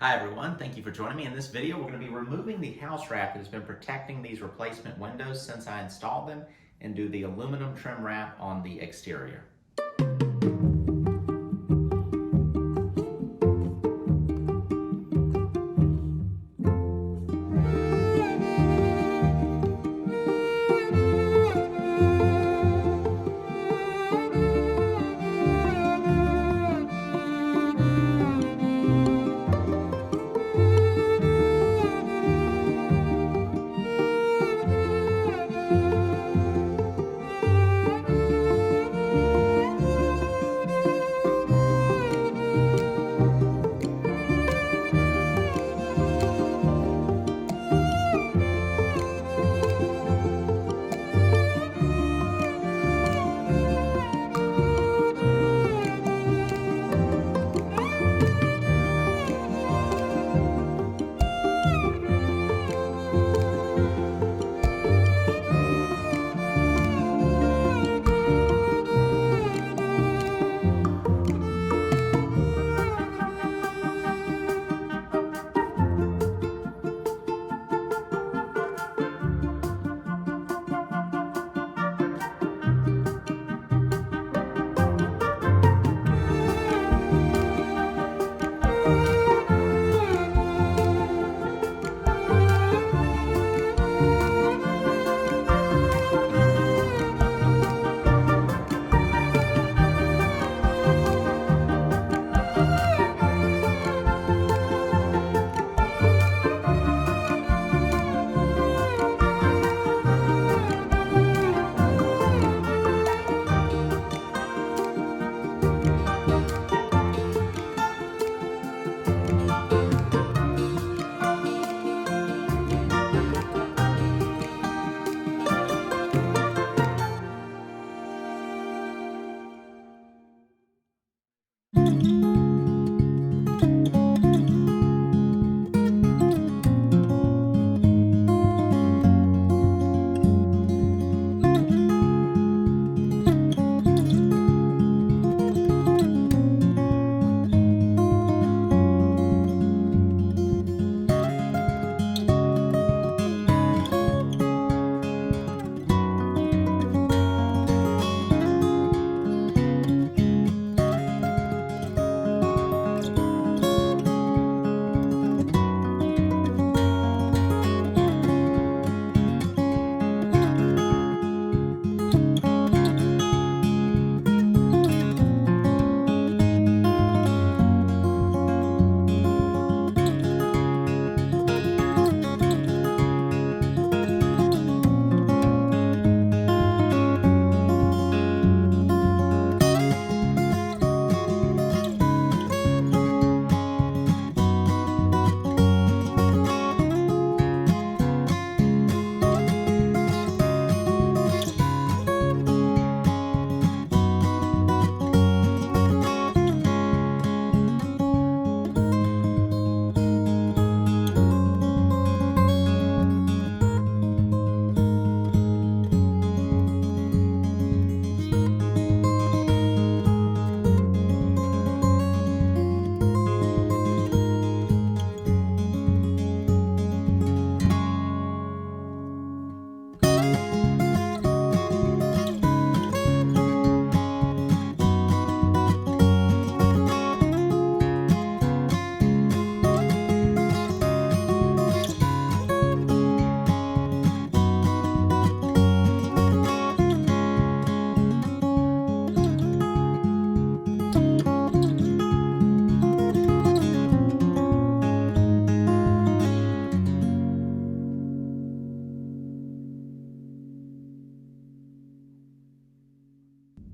Hi everyone, thank you for joining me. In this video, we're going to be removing the house wrap that has been protecting these replacement windows since I installed them and do the aluminum trim wrap on the exterior.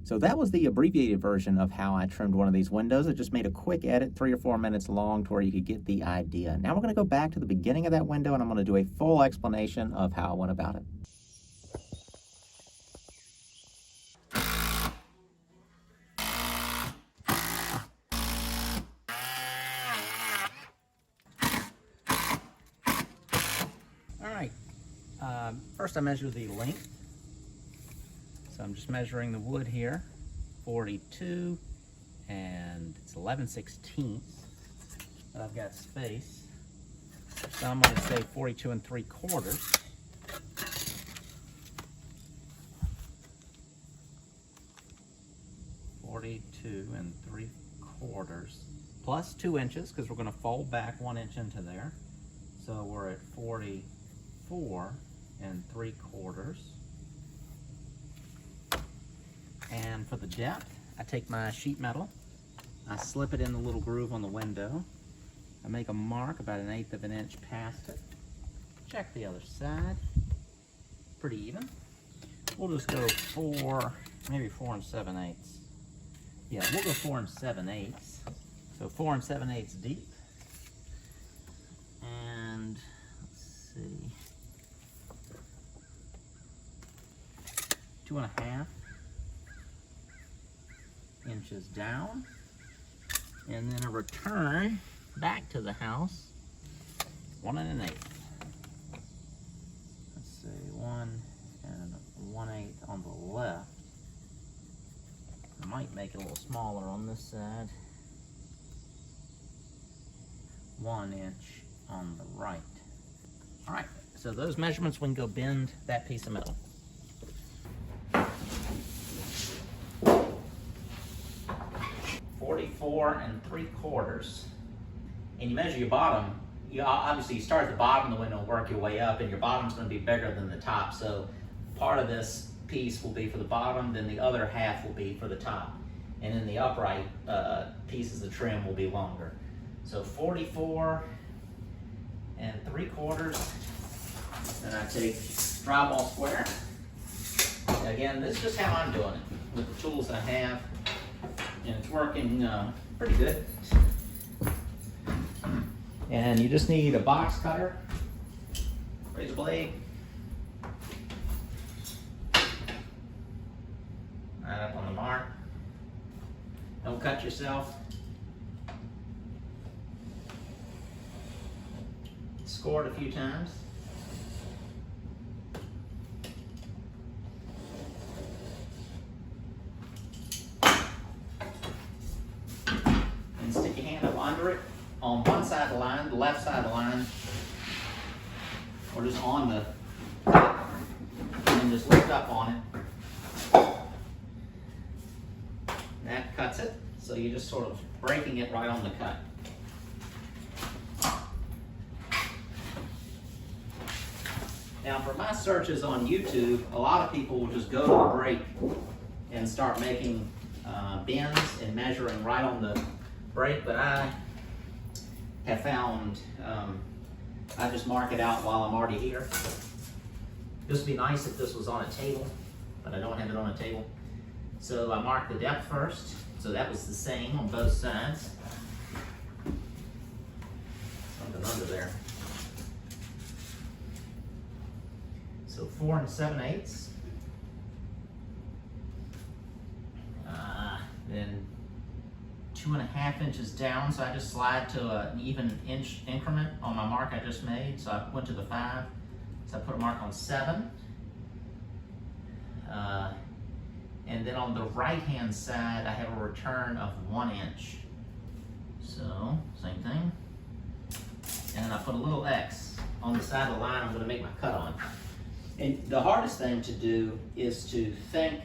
So that was the abbreviated version of how I trimmed one of these windows. I just made a quick edit, 3 or 4 minutes long, to where you could get the idea. Now we're going to go back to the beginning of that window and I'm going to do a full explanation of how I went about it. All right, first I measure the length. So I'm just measuring the wood here, 42, and it's 11/16 but I've got space. So I'm going to say 42 3/4. 42 3/4 plus 2 inches, because we're going to fold back 1 inch into there. So we're at 44 3/4. And for the depth, I take my sheet metal, I slip it in the little groove on the window, I make a mark about 1/8 of an inch past it. Check the other side, pretty even. We'll just go maybe 4 7/8. Yeah, we'll go 4 7/8. So 4 7/8 deep. And let's see, 2.5 inches down, and then a return back to the house, 1 1/8. Let's see, 1 1/8 on the left. I might make it a little smaller on this side. 1 inch on the right. All right, so those measurements, we can go bend that piece of metal. $44 3/4, and you measure your bottom. You obviously start at the bottom of the window and work your way up, and your bottom's going to be bigger than the top. So part of this piece will be for the bottom, then the other half will be for the top, and then the upright pieces of trim will be longer. So 44 3/4. Then I take drywall square. Again, this is just how I'm doing it with the tools I have, and it's working pretty good. And you just need a box cutter, razor blade, right up on the mark. Don't cut yourself. Score it a few times. And stick your hand up under it on one side of the line, the left side of the line, or just on the cut, and then just lift up on it. That cuts it, so you're just sort of breaking it right on the cut. Now, for my searches on YouTube, a lot of people will just go to the break and start making bends and measuring right on the break, but I have found I just mark it out while I'm already here. This would be nice if this was on a table, but I don't have it on a table. So I mark the depth first, so that was the same on both sides. Something under there. So 4 7/8. Then 2.5 inches down, so I just slide to an even inch increment on my mark I just made. So I went to the 5, so I put a mark on 7. And then on the right-hand side, I have a return of 1 inch. So, same thing. And then I put a little X on the side of the line I'm going to make my cut on. And the hardest thing to do is to think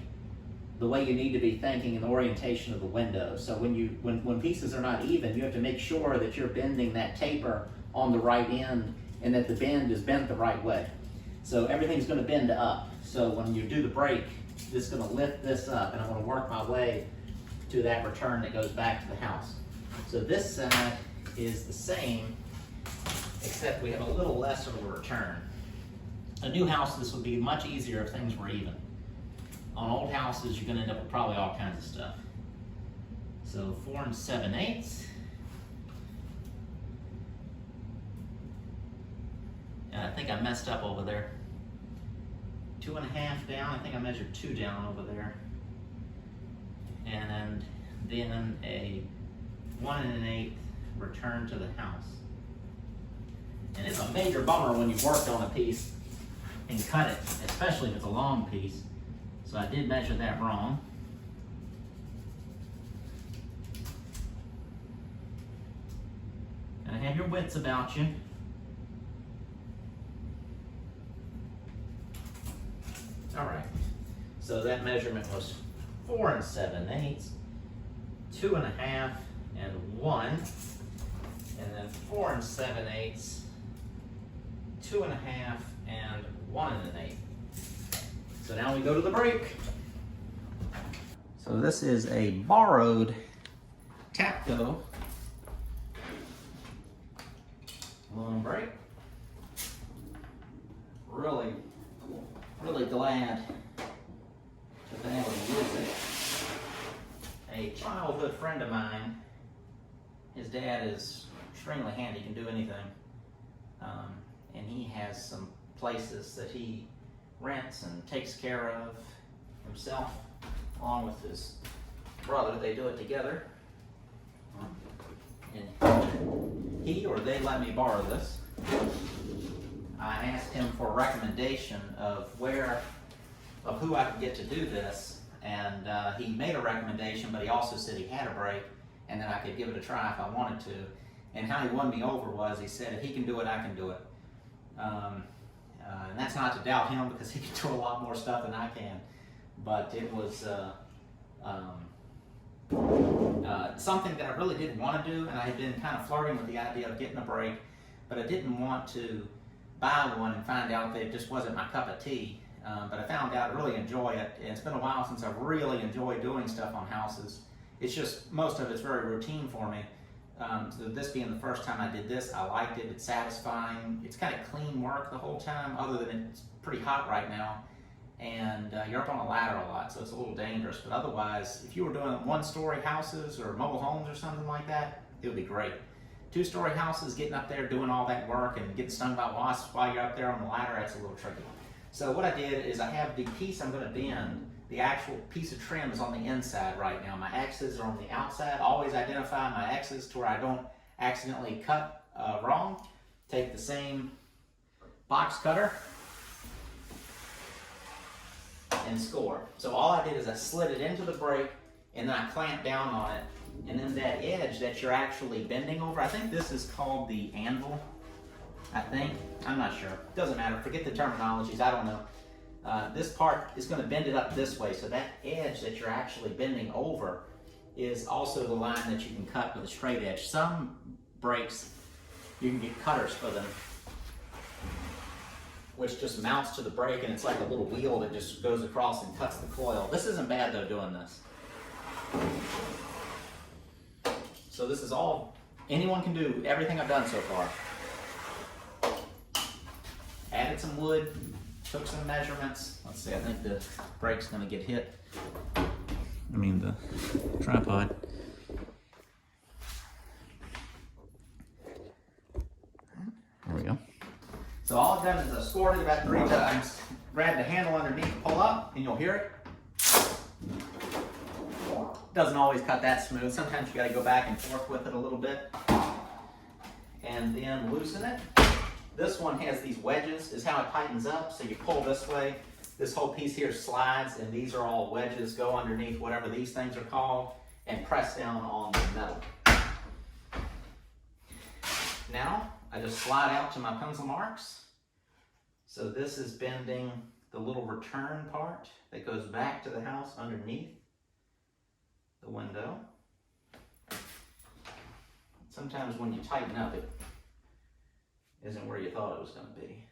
the way you need to be thinking in the orientation of the window. So when pieces are not even, you have to make sure that you're bending that taper on the right end and that the bend is bent the right way. So everything's going to bend up. So when you do the break, it's going to lift this up, and I'm going to work my way to that return that goes back to the house. So this side is the same, except we have a little less of a return. A new house, this would be much easier if things were even. On old houses, you're going to end up with probably all kinds of stuff. So 4 7/8. And I think I messed up over there. 2.5 down. I think I measured 2 down over there. And then a 1 1/8 return to the house. And it's a major bummer when you've worked on a piece and cut it, especially if it's a long piece. So I did measure that wrong. have your wits about you. All right, so that measurement was 4 7/8, 2 1/2, and 1, and then 4 7/8, 2 1/2, and 1 1/8. So now we go to the brake. So this is a borrowed Tapco long brake. Really glad to be able to use it. A childhood friend of mine, his dad is extremely handy, can do anything. And he has some places that he rents and takes care of himself, along with his brother. They do it together. And he or they let me borrow this. I asked him for a recommendation of who I could get to do this, and he made a recommendation, but he also said he had a brake and that I could give it a try if I wanted to. And how he won me over was he said, if he can do it, I can do it. And that's not to doubt him, because he can do a lot more stuff than I can. But it was something that I really didn't want to do, and I had been kind of flirting with the idea of getting a brake, but I didn't want to buy one and find out that it just wasn't my cup of tea. But I found out I really enjoy it, and it's been a while since I've really enjoyed doing stuff on houses. It's just, most of it's very routine for me. So this being the first time I did this, I liked it. It's satisfying. It's kind of clean work the whole time, other than it's pretty hot right now, and you're up on a ladder a lot, so it's a little dangerous. But otherwise, if you were doing one-story houses or mobile homes or something like that, it would be great. Two-story houses, getting up there, doing all that work and getting stung by wasps while you're up there on the ladder, that's a little tricky. So what I did is I have the piece I'm going to bend. The actual piece of trim is on the inside right now. My X's are on the outside. Always identify my X's to where I don't accidentally cut wrong. Take the same box cutter and score. So all I did is I slid it into the brake, and then I clamped down on it. And then that edge that you're actually bending over, I think this is called the anvil, I think. I'm not sure. Doesn't matter. Forget the terminologies. I don't know. This part is going to bend it up this way, so that edge that you're actually bending over is also the line that you can cut with a straight edge. Some brakes, you can get cutters for them, which just mounts to the brake, and it's like a little wheel that just goes across and cuts the coil. This isn't bad though, doing this. So this is all anyone can do, everything I've done so far. Added some wood, took some measurements. Let's see, I think the brake's gonna get hit. I mean the tripod. There we go. So all I've done is I've scored it about 3 times, grab the handle underneath, pull up, and you'll hear it. Doesn't always cut that smooth. Sometimes you gotta go back and forth with it a little bit. And then loosen it. This one has these wedges, is how it tightens up. So you pull this way, this whole piece here slides, and these are all wedges, go underneath whatever these things are called, and press down on the metal. Now, I just slide out to my pencil marks. So this is bending the little return part that goes back to the house underneath the window. Sometimes when you tighten up, it isn't where you thought it was going to be.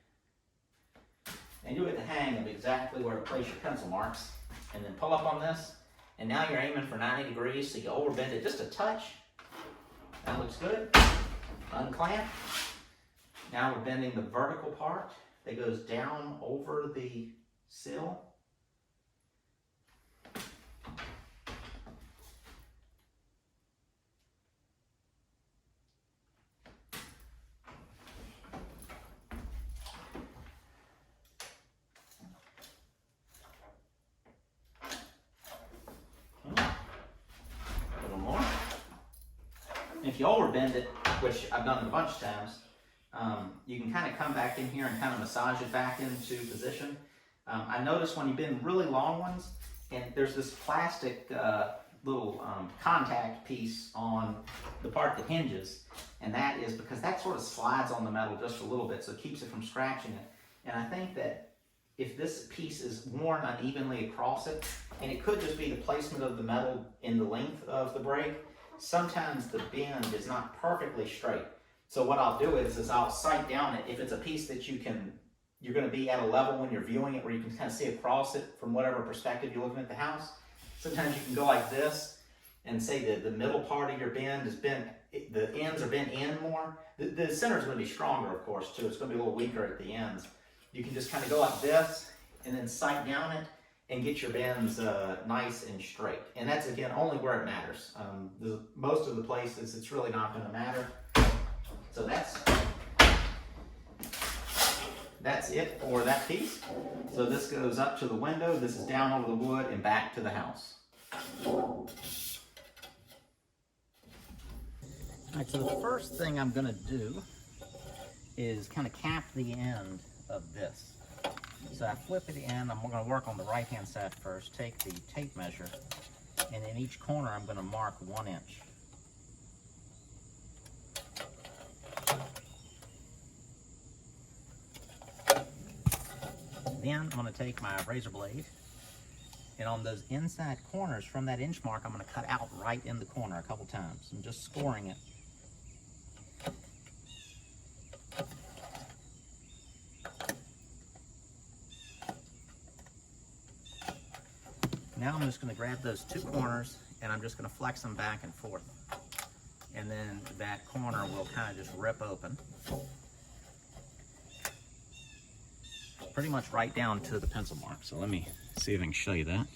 And you get the hang of exactly where to place your pencil marks, and then pull up on this, and now you're aiming for 90 degrees, so you overbend it just a touch. That looks good. Unclamp. Now we're bending the vertical part that goes down over the sill. If you overbend it, which I've done a bunch of times, you can kind of come back in here and kind of massage it back into position. I noticed when you bend really long ones, and there's this plastic little contact piece on the part that hinges, and that is because that sort of slides on the metal just a little bit, so it keeps it from scratching it. And I think that if this piece is worn unevenly across it, and it could just be the placement of the metal in the length of the brake, sometimes the bend is not perfectly straight. So what I'll do is I'll sight down it. If it's a piece that you're going to be at a level when you're viewing it where you can kind of see across it from whatever perspective you're looking at the house. Sometimes you can go like this and say that the middle part of your bend is bent, the ends are bent in more. The center is going to be stronger, of course, too. It's going to be a little weaker at the ends. You can just kind of go like this and then sight down it and get your bends nice and straight. And that's, again, only where it matters. Most of the places, it's really not going to matter. So that's it for that piece. So this goes up to the window, this is down over the wood, and back to the house. All right, so the first thing I'm going to do is kind of cap the end of this. So I flip it in. I'm going to work on the right-hand side first, take the tape measure, and in each corner I'm going to mark 1 inch. Then I'm going to take my razor blade, and on those inside corners from that inch mark, I'm going to cut out right in the corner a couple times. I'm just scoring it. Now I'm just going to grab those 2 corners and I'm just going to flex them back and forth. And then that corner will kind of just rip open. Pretty much right down to the pencil mark. So let me see if I can show you that.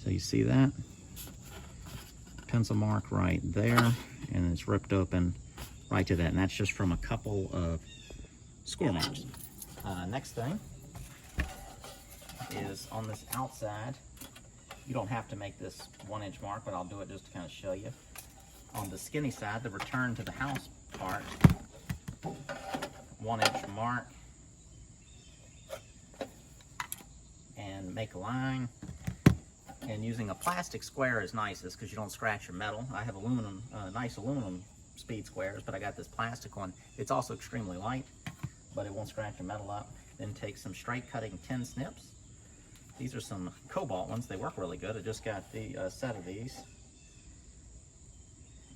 So you see that? Pencil mark right there, and it's ripped open right to that. And that's just from a couple of score marks. Next thing is on this outside. You don't have to make this 1 inch mark, but I'll do it just to kind of show you. On the skinny side, the return to the house part, 1 inch mark, and make a line. And using a plastic square is nicest because you don't scratch your metal. I have aluminum, nice aluminum speed squares, but I got this plastic one. It's also extremely light, but it won't scratch your metal up. Then take some straight cutting tin snips. These are some cobalt ones. They work really good. I just got the set of these.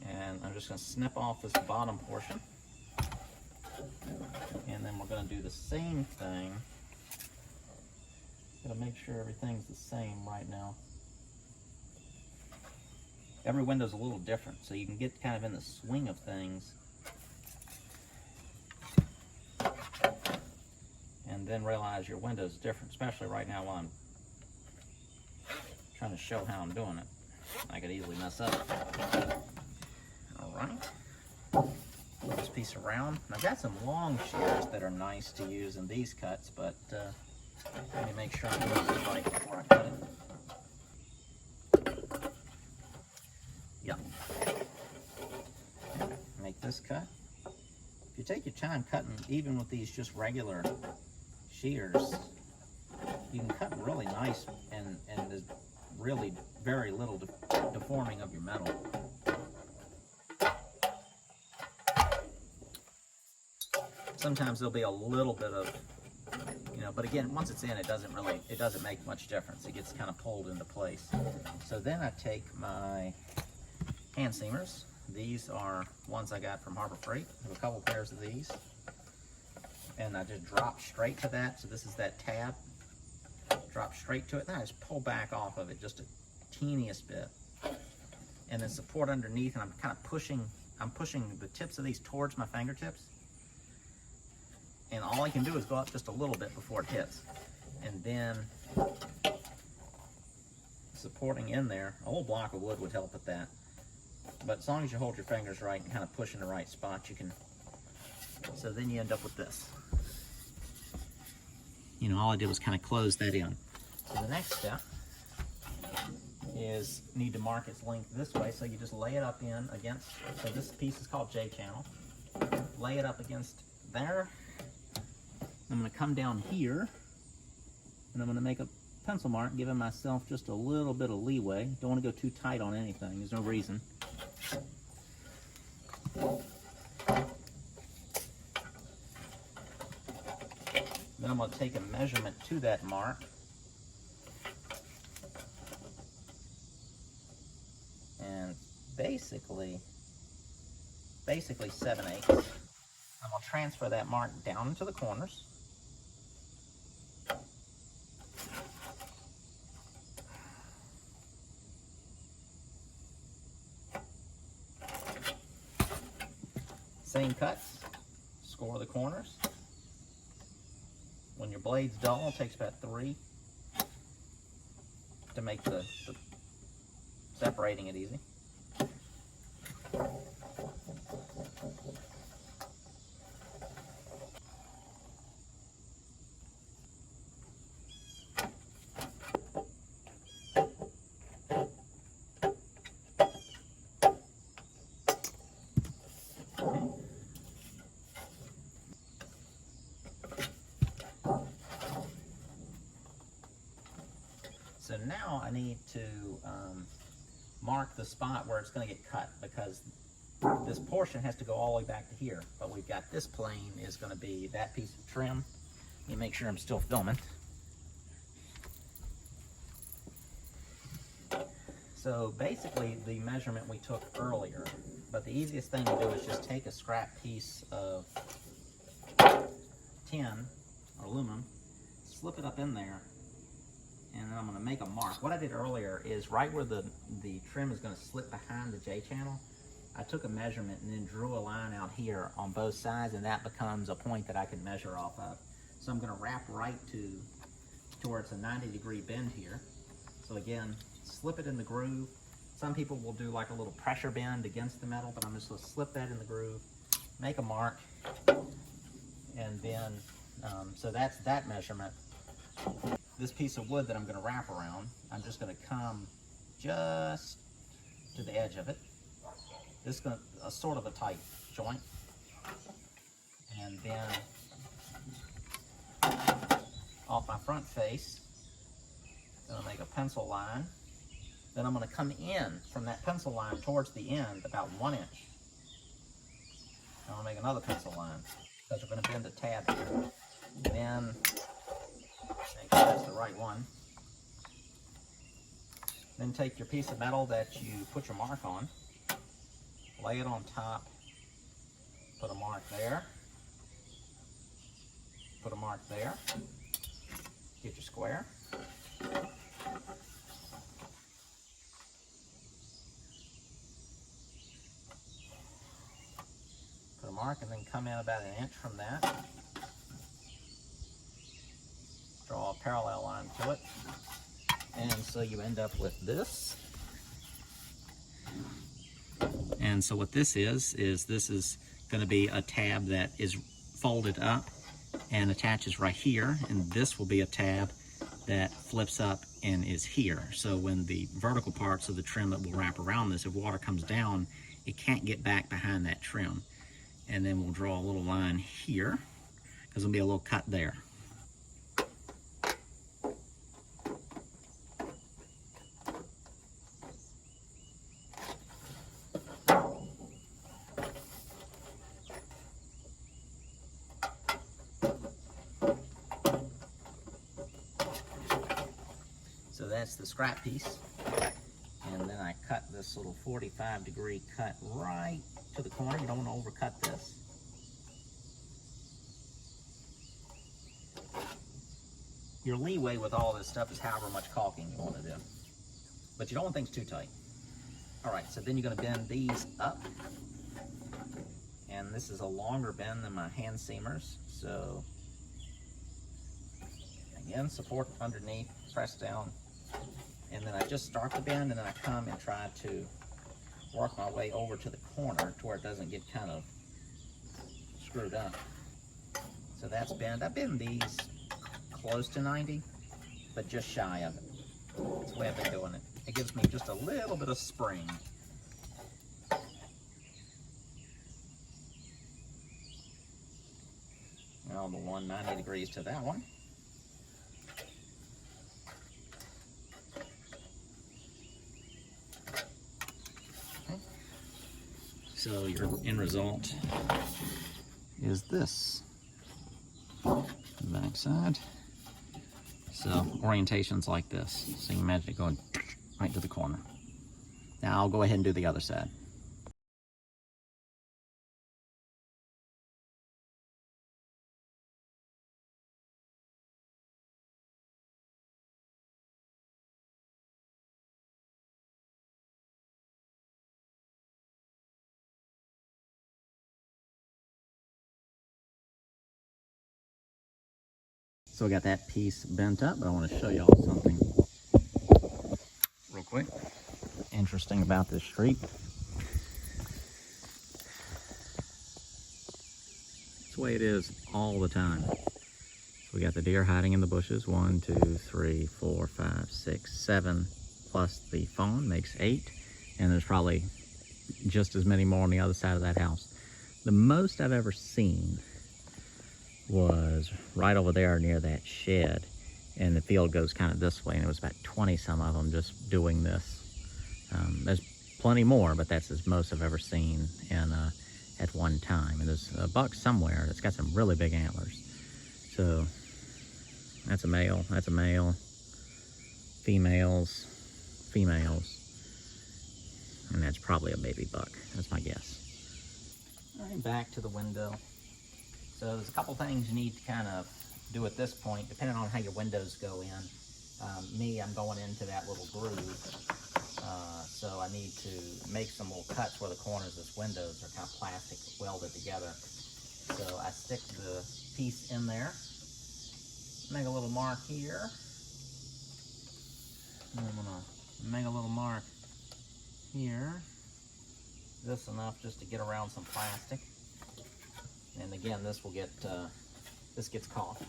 And I'm just going to snip off this bottom portion. And then we're going to do the same thing. Got to make sure everything's the same right now. Every window's a little different, so you can get kind of in the swing of things. And then realize your window's different, especially right now while I'm trying to show how I'm doing it. I could easily mess up. All right. Put this piece around. And I've got some long shears that are nice to use in these cuts, but let me make sure I'm doing this right before I cut it. Yep. Make this cut. If you take your time cutting, even with these just regular shears, you can cut really nice, and there's really very little deforming of your metal. Sometimes there'll be a little bit of, but again, once it's in, it doesn't make much difference. It gets kind of pulled into place. So then I take my hand seamers. These are ones I got from Harbor Freight. I have a couple pairs of these. And I just drop straight to that. So this is that tab. Drop straight to it. Then I just pull back off of it just a teeniest bit. And then support underneath, and I'm kind of pushing the tips of these towards my fingertips. And all I can do is go up just a little bit before it hits. And then supporting in there, a whole block of wood would help with that. But as long as you hold your fingers right and kind of push in the right spot, you can. So then you end up with this. All I did was kind of close that in. So the next step is need to mark its length this way. So you just lay it up in against, so this piece is called J channel. Lay it up against there. I'm going to come down here, and I'm going to make a pencil mark, giving myself just a little bit of leeway. Don't want to go too tight on anything. There's no reason. Then I'm going to take a measurement to that mark. And basically 7/8. I'm going to transfer that mark down into the corners. Same cuts, score the corners. When your blade's dull, it takes about 3 to make the separating it easy. So now I need to mark the spot where it's going to get cut, because this portion has to go all the way back to here. But we've got this plane is going to be that piece of trim. Let me make sure I'm still filming. So basically the measurement we took earlier, but the easiest thing to do is just take a scrap piece of tin or aluminum, slip it up in there, and then I'm going to make a mark. What I did earlier is right where the trim is going to slip behind the J-channel, I took a measurement and then drew a line out here on both sides, and that becomes a point that I can measure off of. So I'm going to wrap right towards a 90-degree bend here. So again, slip it in the groove. Some people will do like a little pressure bend against the metal, but I'm just going to slip that in the groove, make a mark, and then, so that's that measurement. This piece of wood that I'm going to wrap around, I'm just going to come just to the edge of it. This is going to, a sort of a tight joint. And then off my front face, I'm going to make a pencil line. Then I'm going to come in from that pencil line towards the end about 1 inch. I'm going to make another pencil line because we're going to bend a tab here. Then make sure that's the right one. Then take your piece of metal that you put your mark on, lay it on top, put a mark there, put a mark there, get your square. Put a mark and then come in about 1 inch from that. Draw a parallel line to it. And so you end up with this. And so what this is this is going to be a tab that is folded up and attaches right here, and this will be a tab that flips up and is here. So when the vertical parts of the trim that will wrap around this, if water comes down, it can't get back behind that trim. And then we'll draw a little line here, because there'll be a little cut there. So that's the scrap piece. And then I cut this little 45-degree cut right to the corner. You don't want to overcut this. Your leeway with all this stuff is however much caulking you want to do. But you don't want things too tight. All right, so then you're going to bend these up. And this is a longer bend than my hand seamers. So again, support underneath, press down. And then I just start the bend, and then I come and try to work my way over to the corner to where it doesn't get kind of screwed up. So that's bend. I bend these close to 90, but just shy of it. That's the way I've been doing it. It gives me just a little bit of spring. Now the 90 degrees to that one. So your end result is this. Back side. So orientation's like this. So you can imagine it going right to the corner. Now I'll go ahead and do the other side. So I got that piece bent up, but I want to show y'all something real quick. Interesting about this street. It's the way it is all the time. So we got the deer hiding in the bushes. 1, 2, 3, 4, 5, 6, 7, plus the fawn makes 8. And there's probably just as many more on the other side of that house. The most I've ever seen was right over there near that shed, and the field goes kind of this way, and it was about 20 some of them just doing this. There's plenty more, but that's as most I've ever seen in at one time. And there's a buck somewhere that's got some really big antlers. So that's a male, females, and that's probably a baby buck. That's my guess. All right, back to the window. So there's a couple things you need to kind of do at this point, depending on how your windows go in. I'm going into that little groove. So I need to make some little cuts where the corners of this windows are kind of plastic welded together. So I stick the piece in there, make a little mark here. And I'm gonna make a little mark here. This enough just to get around some plastic. And again, this will get, this gets caught.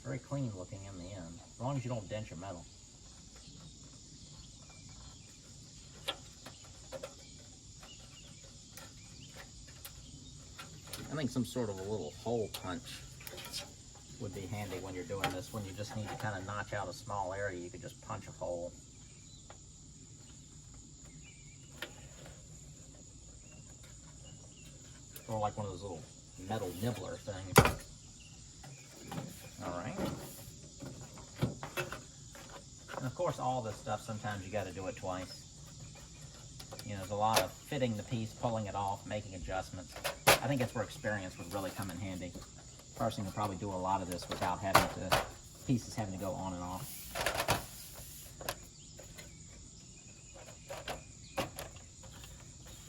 Very clean looking in the end, as long as you don't dent your metal. I think some sort of a little hole punch would be handy when you're doing this. When you just need to kind of notch out a small area, you could just punch a hole. Or like one of those little metal nibbler things. All right. And of course, all this stuff, sometimes you got to do it twice. You know, there's a lot of fitting the piece, pulling it off, making adjustments. I think that's where experience would really come in handy. A person can probably do a lot of this without having to, pieces having to go on and off.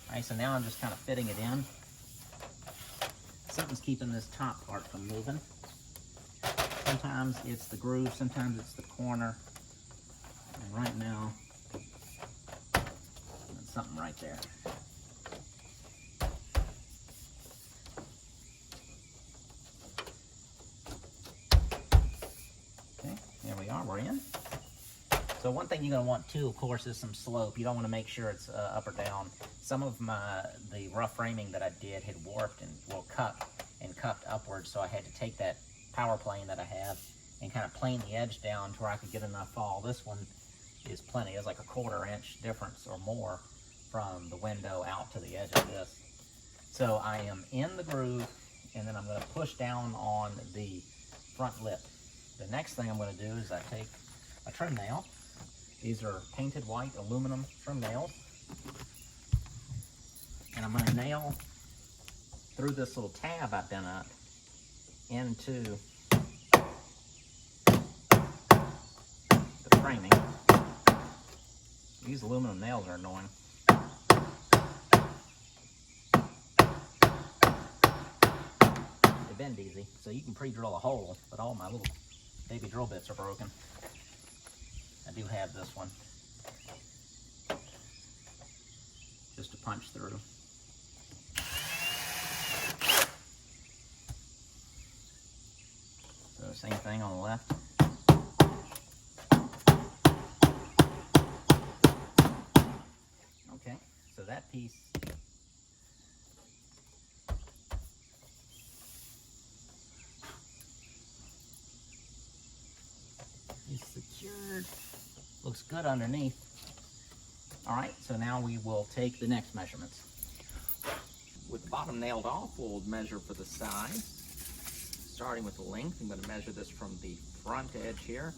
All right, so now I'm just kind of fitting it in. Something's keeping this top part from moving. Sometimes it's the groove, sometimes it's the corner. And right now, there's something right there. Okay, there we are, we're in. So one thing you're going to want too, of course, is some slope. You don't want to make sure it's up or down. Some of the rough framing that I did had warped and cupped upwards, so I had to take that power plane that I have and kind of plane the edge down to where I could get enough fall. This one is plenty. It's like a 1/4 inch difference or more from the window out to the edge of this. So I am in the groove, and then I'm going to push down on the front lip. The next thing I'm going to do is I take a trim nail. These are painted white aluminum trim nails. And I'm going to nail through this little tab I've done up into the framing. These aluminum nails are annoying. They bend easy, so you can pre-drill a hole, but all my little baby drill bits are broken. I do have this one just to punch through. So same thing on the left. Okay, so that piece is secured. Looks good underneath. All right, so now we will take the next measurements. With the bottom nailed off, we'll measure for the sides. Starting with the length, I'm going to measure this from the front edge here,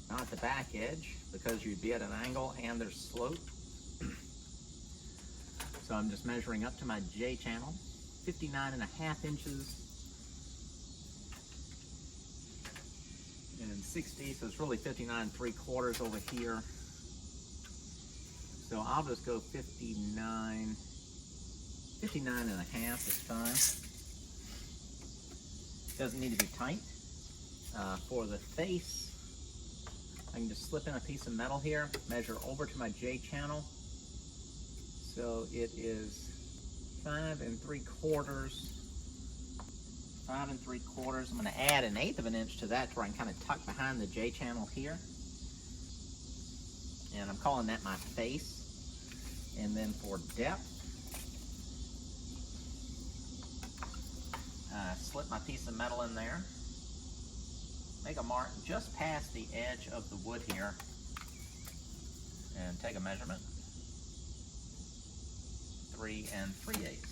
not the back edge, because you'd be at an angle and there's slope. So I'm just measuring up to my J channel, 59.5 inches and 60, so it's really 59.75 over here. So I'll just go 59.5 is fine. Doesn't need to be tight. For the face, I can just slip in a piece of metal here, measure over to my J channel. So it is 5 3/4. 5 3/4. I'm going to add 1/8 of an inch to that where I can kind of tuck behind the J channel here. And I'm calling that my face. And then for depth, slip my piece of metal in there. Make a mark just past the edge of the wood here. And take a measurement. 3 3/8.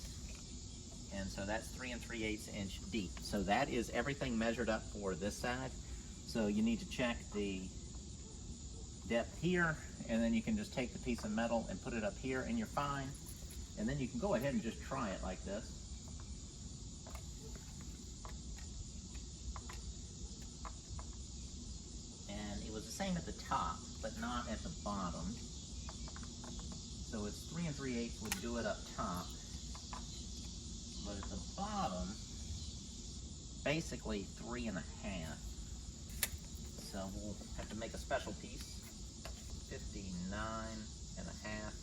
And so that's 3 3/8 inch deep. So that is everything measured up for this side. So you need to check the depth here, and then you can just take the piece of metal and put it up here and you're fine. And then you can go ahead and just try it like this. And it was the same at the top, but not at the bottom. So it's 3 3/8 would do it up top. But at the bottom, basically 3 1/2. So we'll have to make a special piece. 59 1/2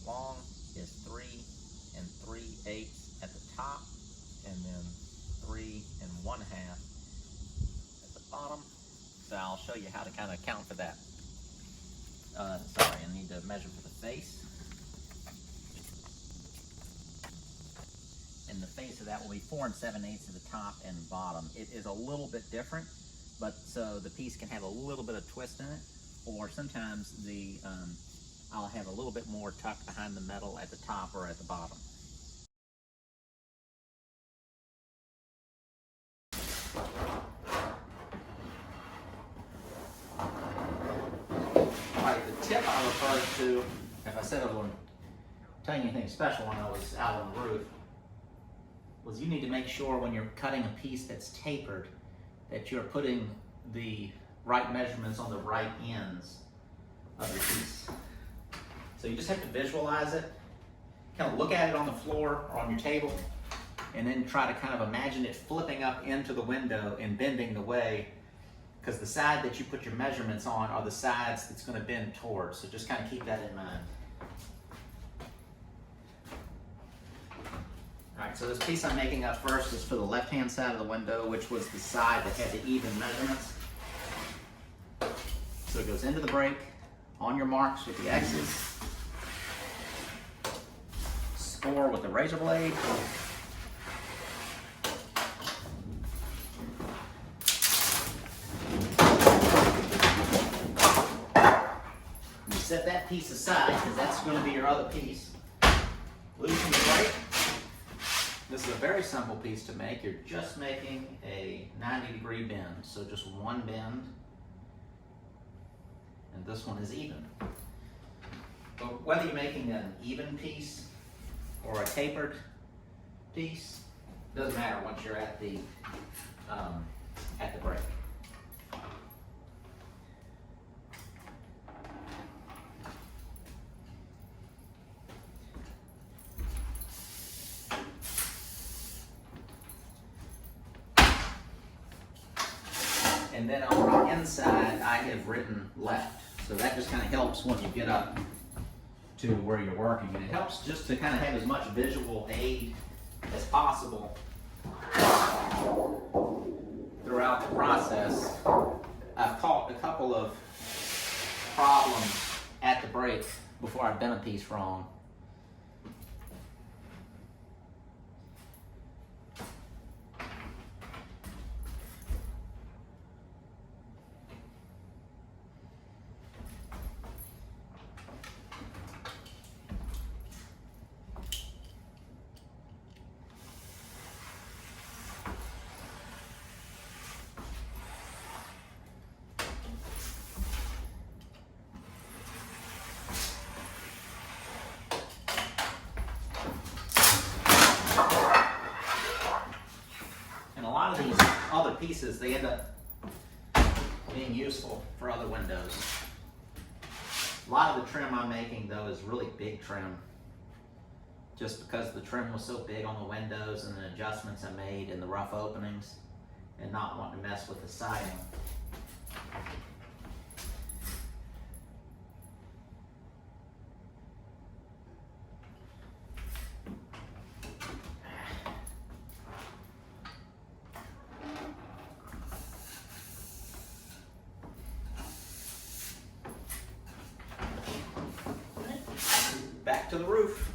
long is 3 3/8 at the top, and then 3 1/2 at the bottom. So I'll show you how to kind of count for that. Sorry, I need to measure for the face. And the face of that will be 4 7/8 at the top and bottom. It is a little bit different, but so the piece can have a little bit of twist in it, or sometimes I'll have a little bit more tucked behind the metal at the top or at the bottom. Alright, the tip I referred to, if I said I wasn't telling you anything special when I was out on the roof, was you need to make sure when you're cutting a piece that's tapered that you're putting the right measurements on the right ends of your piece. So you just have to visualize it, kind of look at it on the floor or on your table, and then try to kind of imagine it flipping up into the window and bending the way, because the side that you put your measurements on are the sides that's going to bend towards. So just kind of keep that in mind. Alright, so this piece I'm making up first is for the left-hand side of the window, which was the side that had the even measurements. So it goes into the break, on your marks with the X's, score with the razor blade, you set that piece aside because that's going to be your other piece. Loosen the break. This is a very simple piece to make. You're just making a 90-degree bend, so just one bend, and this one is even. But whether you're making an even piece or a tapered piece, doesn't matter once you're at the break. And then on the inside, I have written left. So that just kind of helps when you get up to where you're working. And it helps just to kind of have as much visual aid as possible throughout the process. I've caught a couple of problems at the break before I've done a piece wrong. pieces, they end up being useful for other windows. A lot of the trim I'm making though is really big trim, just because the trim was so big on the windows and the adjustments I made in the rough openings and not wanting to mess with the siding. Back to the roof.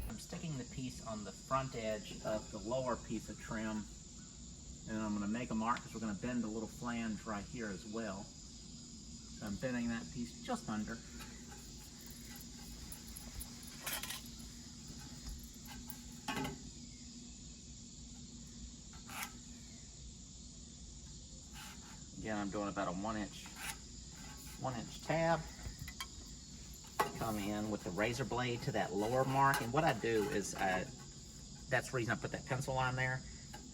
I'm sticking the piece on the front edge of the lower piece of trim, and I'm going to make a mark because we're going to bend a little flange right here as well. So I'm bending that piece just under. Again, I'm doing about a one inch tab. Come in with the razor blade to that lower mark, and what I do is, that's the reason I put that pencil line there.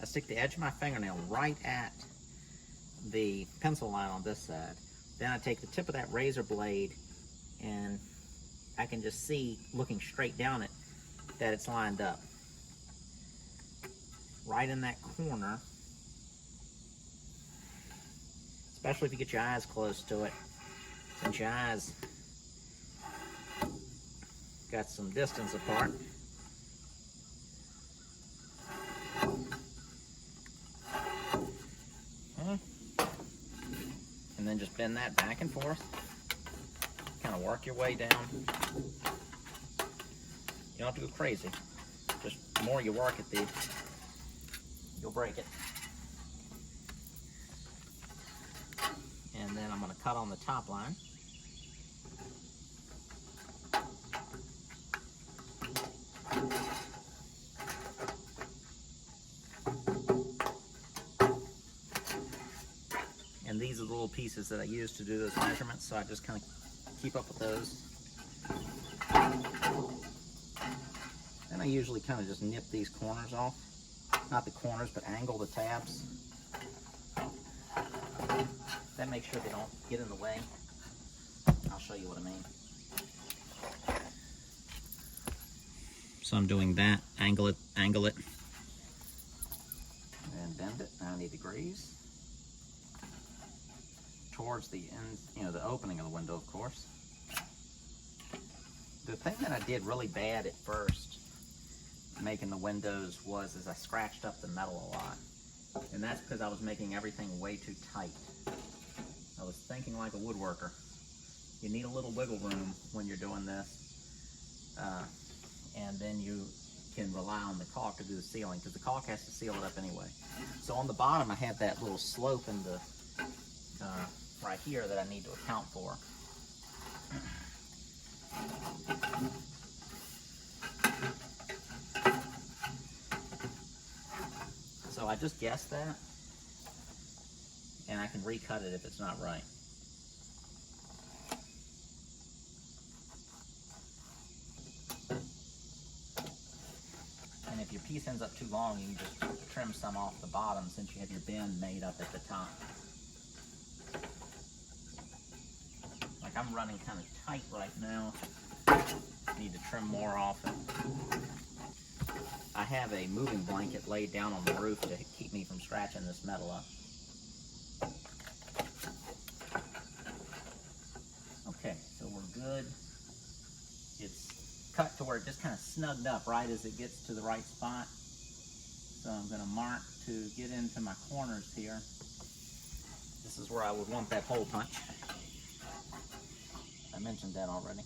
I stick the edge of my fingernail right at the pencil line on this side. Then I take the tip of that razor blade, and I can just see, looking straight down it, that it's lined up. Right in that corner, especially if you get your eyes close to it, since your eyes got some distance apart. Okay. And then just bend that back and forth. Kind of work your way down. You don't have to go crazy. Just the more you work it, you'll break it. And then I'm going to cut on the top line. And these are the little pieces that I use to do those measurements, so I just kind of keep up with those. And I usually kind of just nip these corners off. Not the corners, but angle the tabs. That makes sure they don't get in the way. I'll show you what I mean. So I'm doing that, angle it, and bend it 90 degrees towards the end, the opening of the window, of course. The thing that I did really bad at first, making the windows, was I scratched up the metal a lot. And that's because I was making everything way too tight. I was thinking like a woodworker. You need a little wiggle room when you're doing this. And then you can rely on the caulk to do the sealing, because the caulk has to seal it up anyway. So on the bottom I have that little slope in the right here that I need to account for. So I just guessed that, and I can recut it if it's not right. And if your piece ends up too long, you can just trim some off the bottom since you have your bend made up at the top. Like I'm running kind of tight right now. Need to trim more often. I have a moving blanket laid down on the roof to keep me from scratching this metal up. Okay, so we're good. It's cut to where it just kind of snugged up right as it gets to the right spot. So I'm going to mark to get into my corners here. This is where I would want that hole punch. I mentioned that already.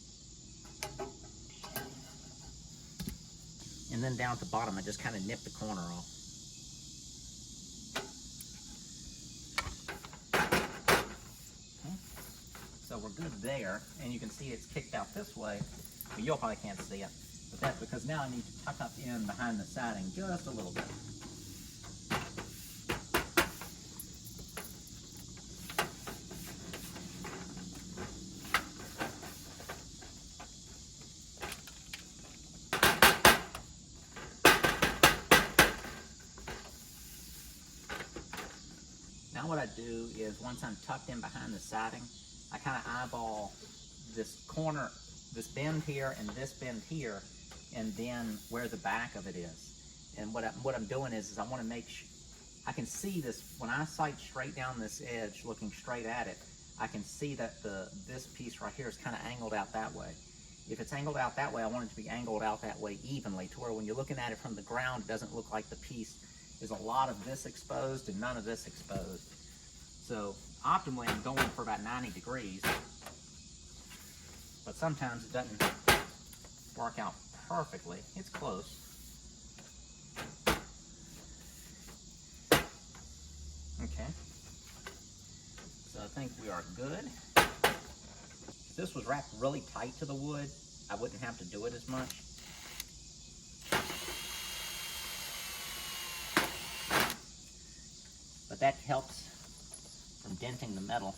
And then down at the bottom, I just kind of nip the corner off. Okay. So we're good there, and you can see it's kicked out this way, but you probably can't see it. But that's because now I need to tuck up in behind the siding just a little bit. now what I do is once I'm tucked in behind the siding, I kind of eyeball this corner, this bend here and this bend here, and then where the back of it is. And what I'm doing is I want to make sure I can see this when I sight straight down this edge, looking straight at it. I can see that this piece right here is kind of angled out that way. If it's angled out that way, I want it to be angled out that way evenly, to where when you're looking at it from the ground, it doesn't look like the piece is a lot of this exposed and none of this exposed. So optimally, I'm going for about 90 degrees, but sometimes it doesn't work out perfectly. It's close. Okay, so I think we are good. If this was wrapped really tight to the wood, I wouldn't have to do it as much. But that helps from denting the metal,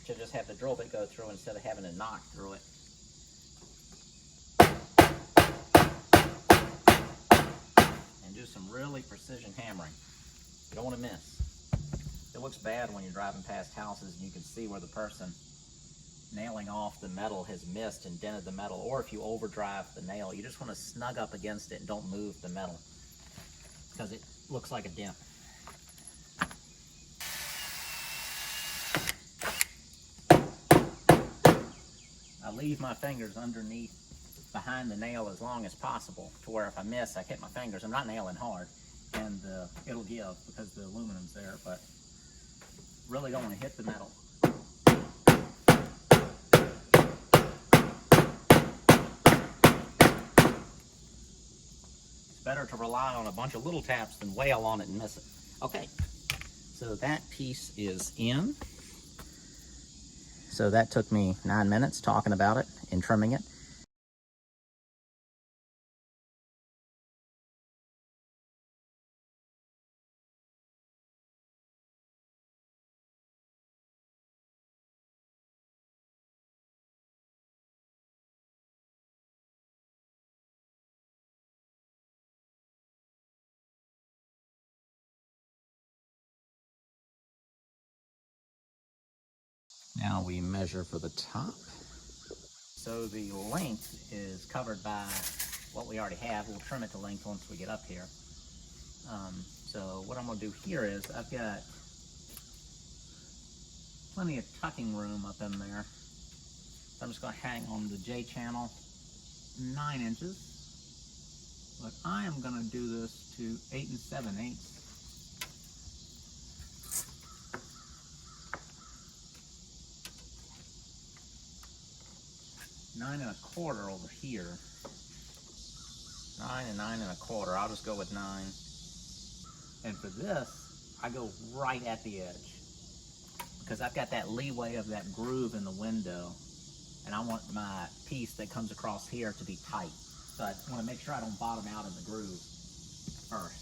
to just have the drill bit go through instead of having to knock through it. And do some really precision hammering. You don't want to miss. It looks bad when you're driving past houses and you can see where the person nailing off the metal has missed and dented the metal, or if you overdrive the nail, you just want to snug up against it and don't move the metal because it looks like a dent. I leave my fingers underneath behind the nail as long as possible, to where if I miss, I hit my fingers. I'm not nailing hard, and it'll give because the aluminum's there, but really don't want to hit the metal. It's better to rely on a bunch of little taps than wail on it and miss it. Okay, so that piece is in. So that took me 9 minutes talking about it and trimming it. Now we measure for the top. So the length is covered by what we already have. We'll trim it to length once we get up here. So what I'm going to do here is I've got plenty of tucking room up in there. So I'm just going to hang on the J channel 9 inches. But I am going to do this to 8 7/8. 9 1/4 over here. 9 and 9 1/4. I'll just go with 9. And for this, I go right at the edge, because I've got that leeway of that groove in the window, and I want my piece that comes across here to be tight. So I want to make sure I don't bottom out in the groove first.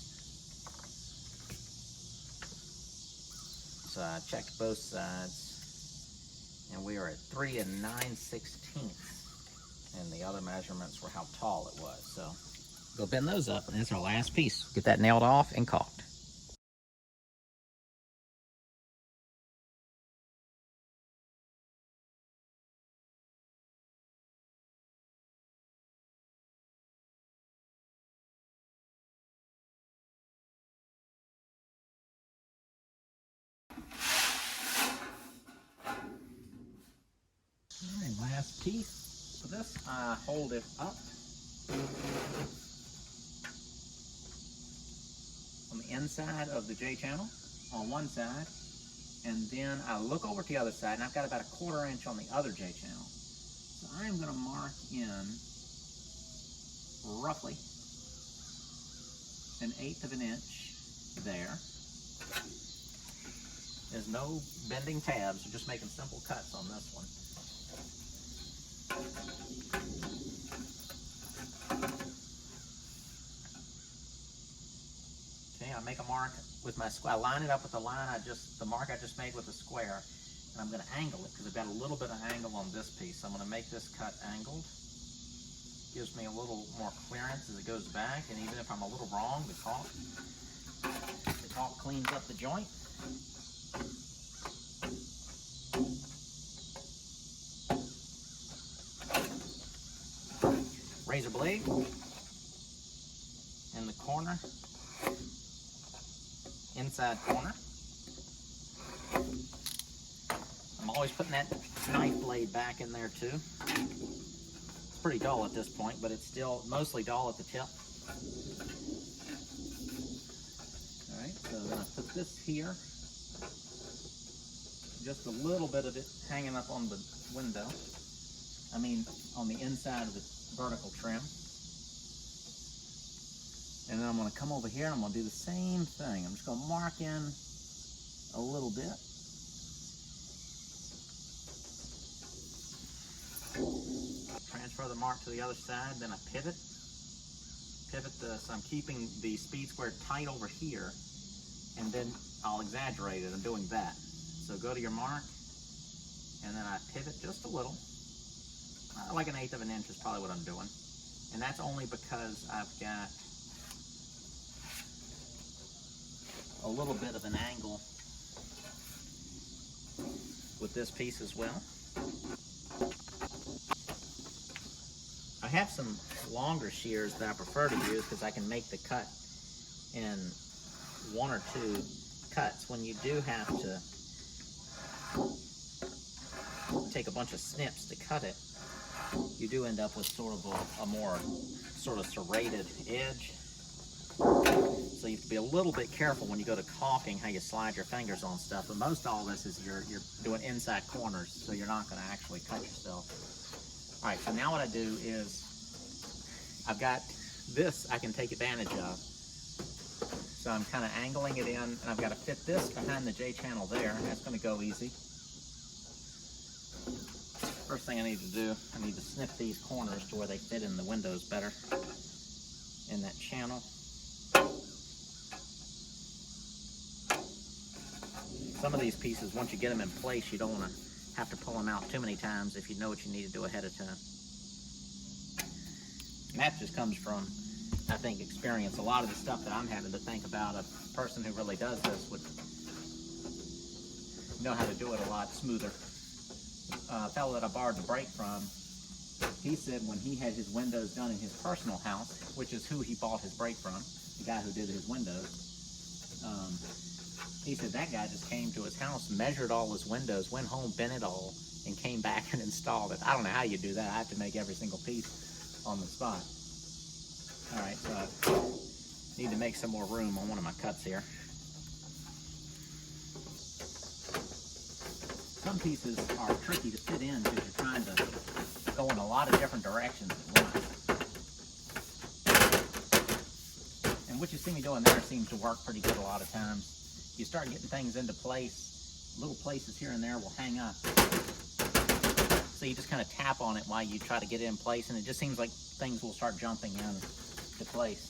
So I checked both sides, and we are at 3 9/16. And the other measurements were how tall it was. So go bend those up, and that's our last piece. Get that nailed off and caulked. All right, last piece. For this, I hold it up on the inside of the J channel on one side, and then I look over to the other side, and I've got about a 1/4 inch on the other J channel. So I am going to mark in roughly 1/8 of an inch there. There's no bending tabs, we're just making simple cuts on this one. Okay, I make a mark with my square. I line it up with the line the mark I just made with the square, and I'm going to angle it because I've got a little bit of angle on this piece. So I'm going to make this cut angled. Gives me a little more clearance as it goes back, and even if I'm a little wrong, the caulk cleans up the joint. Razor blade in the corner, inside corner. I'm always putting that knife blade back in there too. It's pretty dull at this point, but it's still mostly dull at the tip. All right, so then I put this here. Just a little bit of it hanging up on the window. I mean, on the inside of the vertical trim. And then I'm going to come over here and I'm going to do the same thing. I'm just going to mark in a little bit. Transfer the mark to the other side, then I pivot. So I'm keeping the speed square tight over here, and then I'll exaggerate it. I'm doing that. So go to your mark, and then I pivot just a little. Like 1/8 of an inch is probably what I'm doing. And that's only because I've got a little bit of an angle with this piece as well. I have some longer shears that I prefer to use because I can make the cut in 1 or 2 cuts. When you do have to take a bunch of snips to cut it, you do end up with sort of a more sort of serrated edge. So you have to be a little bit careful when you go to caulking how you slide your fingers on stuff. But most all this is you're doing inside corners, so you're not going to actually cut yourself. All right, so now what I do is I've got this I can take advantage of. So I'm kind of angling it in, and I've got to fit this behind the J-channel there. That's going to go easy. First thing I need to do, I need to snip these corners to where they fit in the windows better in that channel. Some of these pieces, once you get them in place, you don't want to have to pull them out too many times if you know what you need to do ahead of time. And that just comes from, I think, experience. A lot of the stuff that I'm having to think about, a person who really does this would know how to do it a lot smoother. A fellow that I borrowed the brake from, he said when he had his windows done in his personal house, which is who he bought his brake from, the guy who did his windows, he said that guy just came to his house, measured all his windows, went home, bent it all, and came back and installed it. I don't know how you do that. I have to make every single piece on the spot. All right, so I need to make some more room on one of my cuts here. Some pieces are tricky to fit in because you're trying to go in a lot of different directions at once. And what you see me doing there seems to work pretty good a lot of times. You start getting things into place, little places here and there will hang up. So you just kind of tap on it while you try to get it in place, and it just seems like things will start jumping in to place.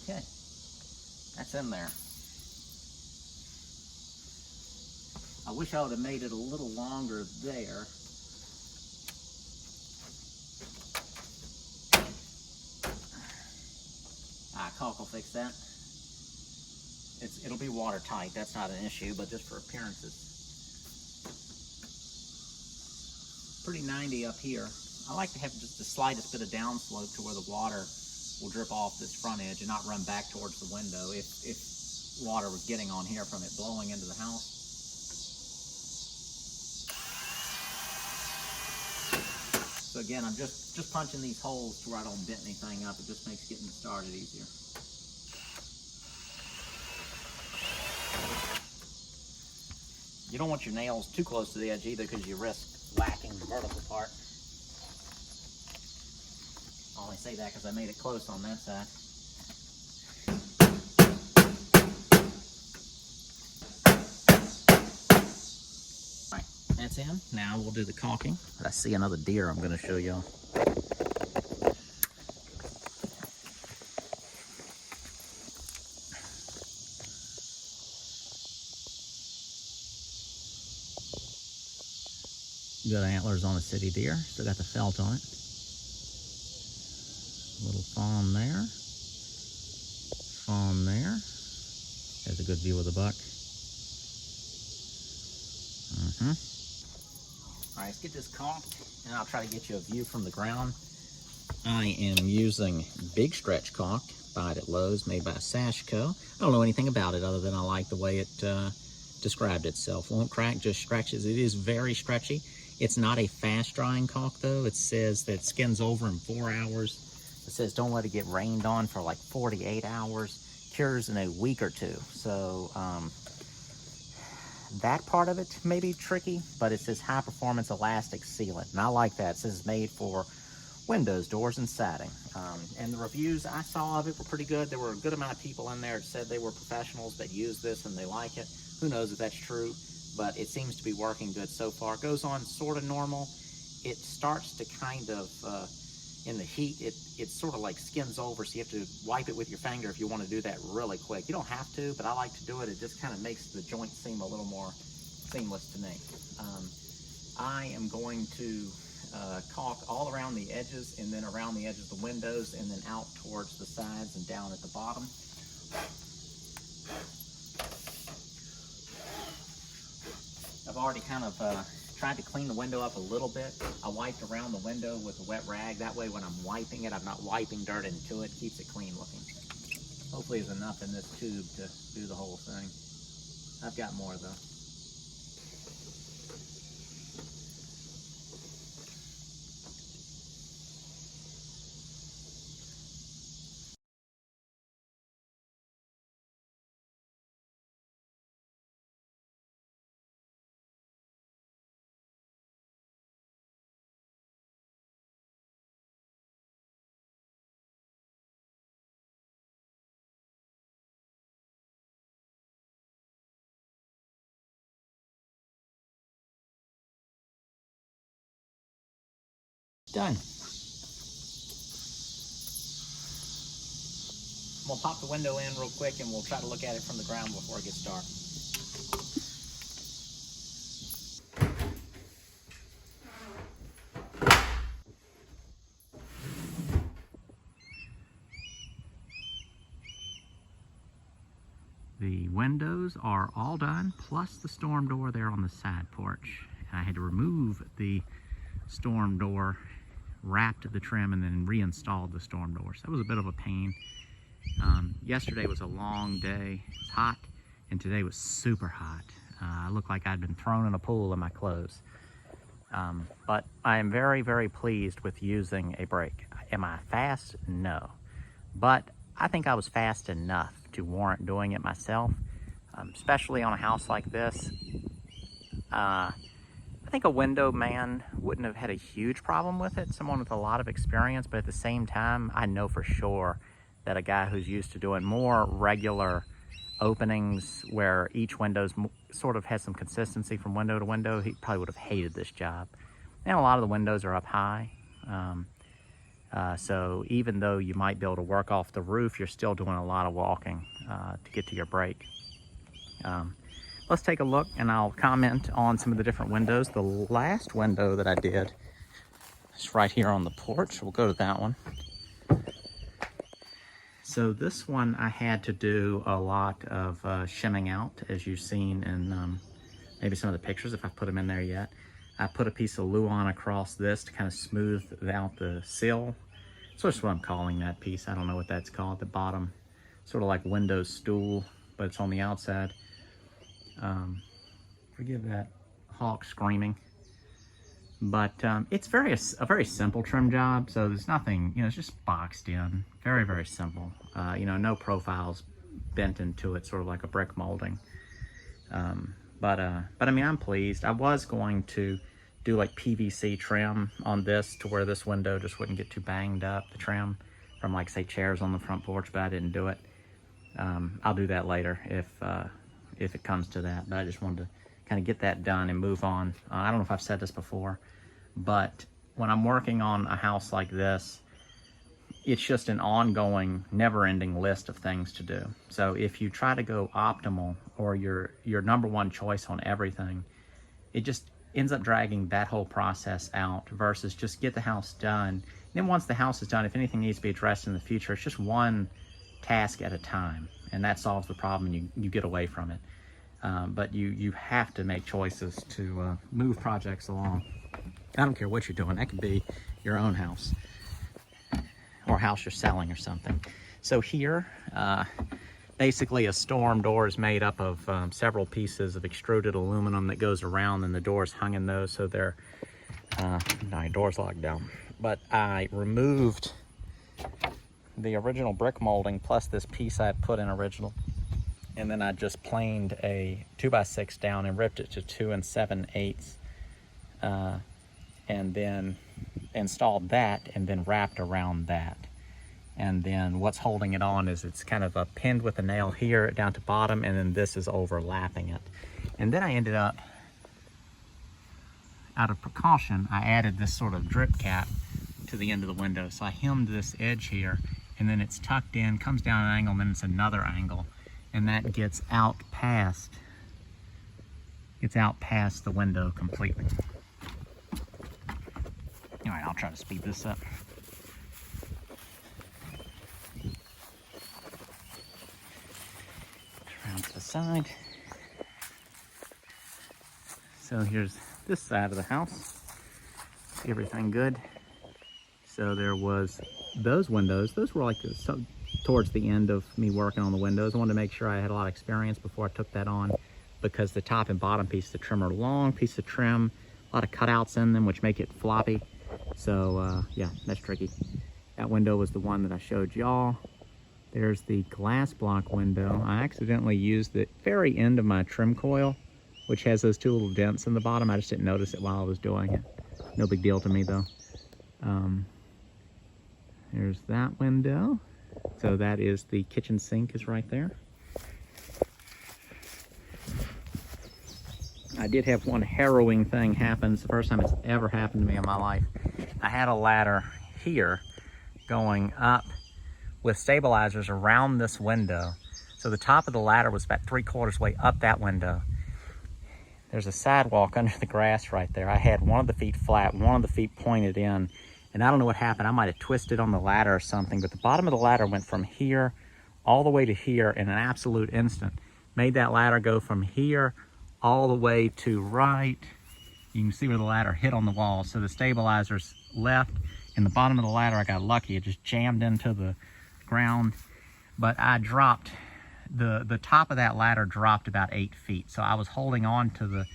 Okay, that's in there. I wish I would have made it a little longer there. Caulk will fix that. It'll be watertight, that's not an issue, but just for appearances. Pretty 90 up here. I like to have just the slightest bit of downslope to where the water will drip off this front edge and not run back towards the window if water was getting on here from it blowing into the house. So again, I'm just punching these holes to where I don't bend anything up. It just makes getting started easier. You don't want your nails too close to the edge either because you risk whacking the vertical part. I only say that because I made it close on that side. All right, that's in. Now we'll do the caulking. I see another deer I'm going to show y'all. Got antlers on a city deer, still got the felt on it. A little fawn there. on there. Has a good view of the buck. All right, let's get this caulked, and I'll try to get you a view from the ground. I am using Big Stretch Caulk, bought at Lowe's, made by Sashco. I don't know anything about it other than I like the way it described itself. Won't crack, just stretches. It is very stretchy. It's not a fast drying caulk though. It says that it skins over in 4 hours. It says don't let it get rained on for like 48 hours. Cures in a week or two. So that part of it may be tricky, but it says high performance elastic sealant. And I like that. It says it's made for windows, doors, and siding. And the reviews I saw of it were pretty good. There were a good amount of people in there that said they were professionals that use this and they like it. Who knows if that's true, but it seems to be working good so far. It goes on sort of normal. It starts to kind of, in the heat, it sort of like skins over, so you have to wipe it with your finger if you want to do that really quick. You don't have to, but I like to do it. It just kind of makes the joint seem a little more seamless to me. I am going to caulk all around the edges and then around the edges of the windows and then out towards the sides and down at the bottom. I've already kind of tried to clean the window up a little bit. I wiped around the window with a wet rag. That way when I'm wiping it, I'm not wiping dirt into it. Keeps it clean looking. Hopefully there's enough in this tube to do the whole thing. I've got more though. Done. We'll pop the window in real quick and we'll try to look at it from the ground before it gets dark. The windows are all done, plus the storm door there on the side porch. And I had to remove the storm door, wrapped the trim, and then reinstalled the storm door. So that was a bit of a pain. Yesterday was a long day. It was hot, and today was super hot. I looked like I'd been thrown in a pool in my clothes. But I am very, very pleased with using a brake. Am I fast? No. But I think I was fast enough to warrant doing it myself, especially on a house like this. I think a window man wouldn't have had a huge problem with it, someone with a lot of experience, but at the same time, I know for sure that a guy who's used to doing more regular openings where each window's sort of has some consistency from window to window, he probably would have hated this job. And a lot of the windows are up high. So even though you might be able to work off the roof, you're still doing a lot of walking to get to your brake. Let's take a look and I'll comment on some of the different windows. The last window that I did is right here on the porch. We'll go to that one. So this one I had to do a lot of shimming out, as you've seen in maybe some of the pictures, if I've put them in there yet. I put a piece of Luan across this to kind of smooth out the sill. So that's what I'm calling that piece. I don't know what that's called at the bottom. Sort of like Windows stool, but it's on the outside. Forgive that hawk screaming. But it's a very simple trim job, so there's nothing, it's just boxed in. Very, very simple. No profiles bent into it, sort of like a brick molding. But I mean, I'm pleased. I was going to do like PVC trim on this to where this window just wouldn't get too banged up, the trim from like say chairs on the front porch, but I didn't do it. I'll do that later if it comes to that, but I just wanted to kind of get that done and move on. I don't know if I've said this before, but when I'm working on a house like this, it's just an ongoing, never-ending list of things to do. So if you try to go optimal or your number one choice on everything, it just ends up dragging that whole process out versus just get the house done. And then once the house is done, if anything needs to be addressed in the future, it's just one task at a time, and that solves the problem and you get away from it. But you have to make choices to move projects along. I don't care what you're doing. That could be your own house or a house you're selling or something. So here, basically a storm door is made up of several pieces of extruded aluminum that goes around, and the doors hung in those, so they're, my door's locked down. But I removed the original brick molding plus this piece I had put in original, and then I just planed a 2x6 down and ripped it to 2 7/8, and then installed that and then wrapped around that. And then what's holding it on is it's kind of pinned with a nail here down to bottom, and then this is overlapping it. And then I ended up, out of precaution, I added this sort of drip cap to the end of the window. So I hemmed this edge here, and then it's tucked in, comes down an angle, and then it's another angle. And that gets out past the window completely. All right, I'll try to speed this up. Around to the side. So here's this side of the house. Everything good. So there was those windows. Those were like towards the end of me working on the windows. I wanted to make sure I had a lot of experience before I took that on, because the top and bottom piece of the trim are long piece of trim, a lot of cutouts in them, which make it floppy. So yeah, that's tricky. That window was the one that I showed y'all. There's the glass block window. I accidentally used the very end of my trim coil, which has those two little dents in the bottom. I just didn't notice it while I was doing it. No big deal to me though. There's that window. So that is the kitchen sink is right there. I did have one harrowing thing happen. It's the first time it's ever happened to me in my life. I had a ladder here going up with stabilizers around this window. So the top of the ladder was about 3/4 way up that window. There's a sidewalk under the grass right there. I had one of the feet flat, one of the feet pointed in, and I don't know what happened. I might have twisted on the ladder or something, but the bottom of the ladder went from here all the way to here in an absolute instant. Made that ladder go from here all the way to right. You can see where the ladder hit on the wall. So the stabilizers left, and the bottom of the ladder, I got lucky. It just jammed into the ground. But I dropped, the top of that ladder dropped about 8 feet. So I was holding on to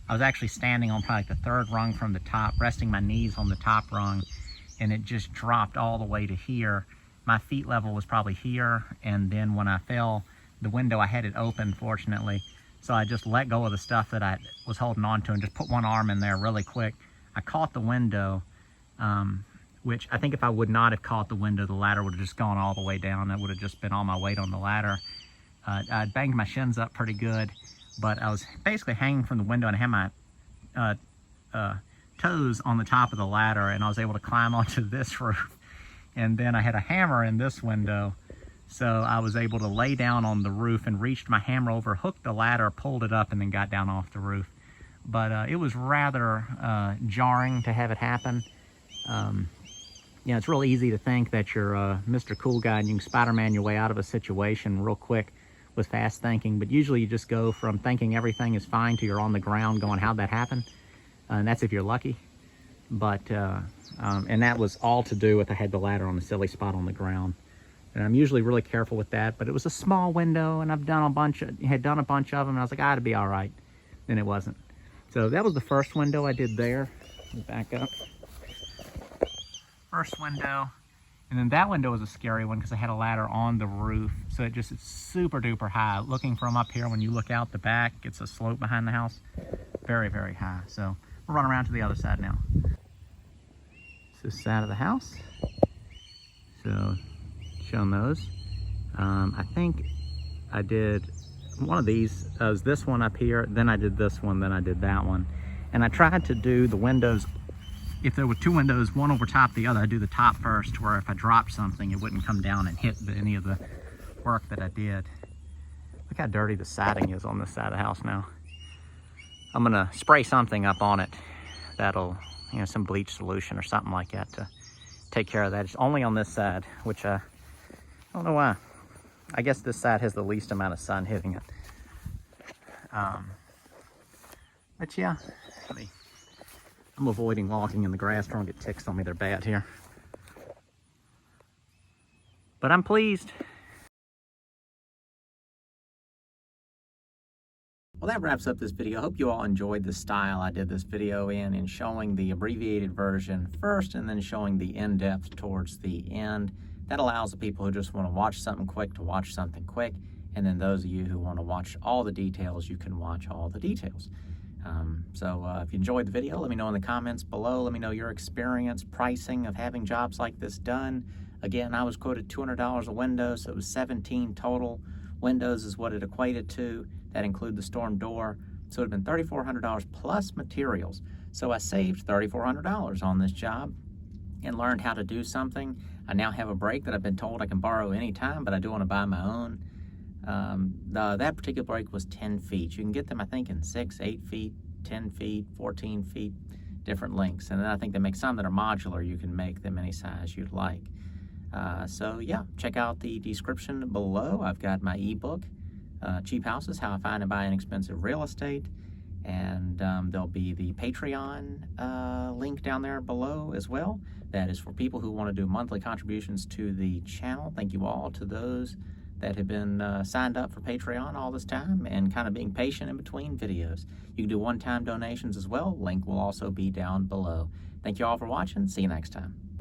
I was actually standing on probably the 3rd rung from the top, resting my knees on the top rung, and it just dropped all the way to here. My feet level was probably here, and then when I fell, the window, I had it open, fortunately. So I just let go of the stuff that I was holding on to and just put one arm in there really quick. I caught the window, which I think if I would not have caught the window, the ladder would have just gone all the way down. It would have just been all my weight on the ladder. I banged my shins up pretty good, but I was basically hanging from the window, and I had my toes on the top of the ladder, and I was able to climb onto this roof. And then I had a hammer in this window, so I was able to lay down on the roof and reached my hammer over, hooked the ladder, pulled it up, and then got down off the roof. But it was rather jarring to have it happen. You know, it's real easy to think that you're Mr. Cool Guy and you can Spider-Man your way out of a situation real quick with fast thinking, but usually you just go from thinking everything is fine to you're on the ground going, how'd that happen? And that's if you're lucky. But, and that was all to do with I had the ladder on a silly spot on the ground. And I'm usually really careful with that, but it was a small window, and I've done had done a bunch of them, and I was like, ah, it'll be all right. And it wasn't. So that was the first window I did there. Back up. First window. And then that window was a scary one because I had a ladder on the roof. So it's super duper high. Looking from up here, when you look out the back, it's a slope behind the house. Very, very high. So we'll run around to the other side now. It's this side of the house. So showing those. I think I did one of these. Was this one up here, then I did this one, then I did that one. And I tried to do the windows, if there were 2 windows, one over top of the other, I'd do the top first, where if I dropped something, it wouldn't come down and hit any of the work that I did. Look how dirty the siding is on this side of the house now. I'm gonna spray something up on it that'll, you know, some bleach solution or something like that to take care of that. It's only on this side, which I don't know why. I guess this side has the least amount of sun hitting it. But yeah, I'm avoiding walking in the grass. Don't get ticks on me, they're bad here. But I'm pleased. Well, that wraps up this video. I hope you all enjoyed the style I did this video in showing the abbreviated version first and then showing the in-depth towards the end. That allows the people who just want to watch something quick to watch something quick, and then those of you who want to watch all the details, you can watch all the details. If you enjoyed the video, let me know in the comments below. Let me know your experience pricing of having jobs like this done. Again, I was quoted $200 a window, so it was 17 total windows is what it equated to. That include the storm door. So it would have been $3,400 plus materials. So I saved $3,400 on this job and learned how to do something. I now have a brake that I've been told I can borrow anytime, but I do want to buy my own. That particular brake was 10 feet. You can get them, I think, in 6, 8 feet, 10 feet, 14 feet, different lengths. And then I think they make some that are modular. You can make them any size you'd like. So yeah, check out the description below. I've got my ebook, Cheap Houses, How I Find and Buy Inexpensive Real Estate. And there'll be the Patreon link down there below as well. That is for people who want to do monthly contributions to the channel. Thank you all to those that have been signed up for Patreon all this time and kind of being patient in between videos. You can do one-time donations as well. Link will also be down below. Thank you all for watching. See you next time.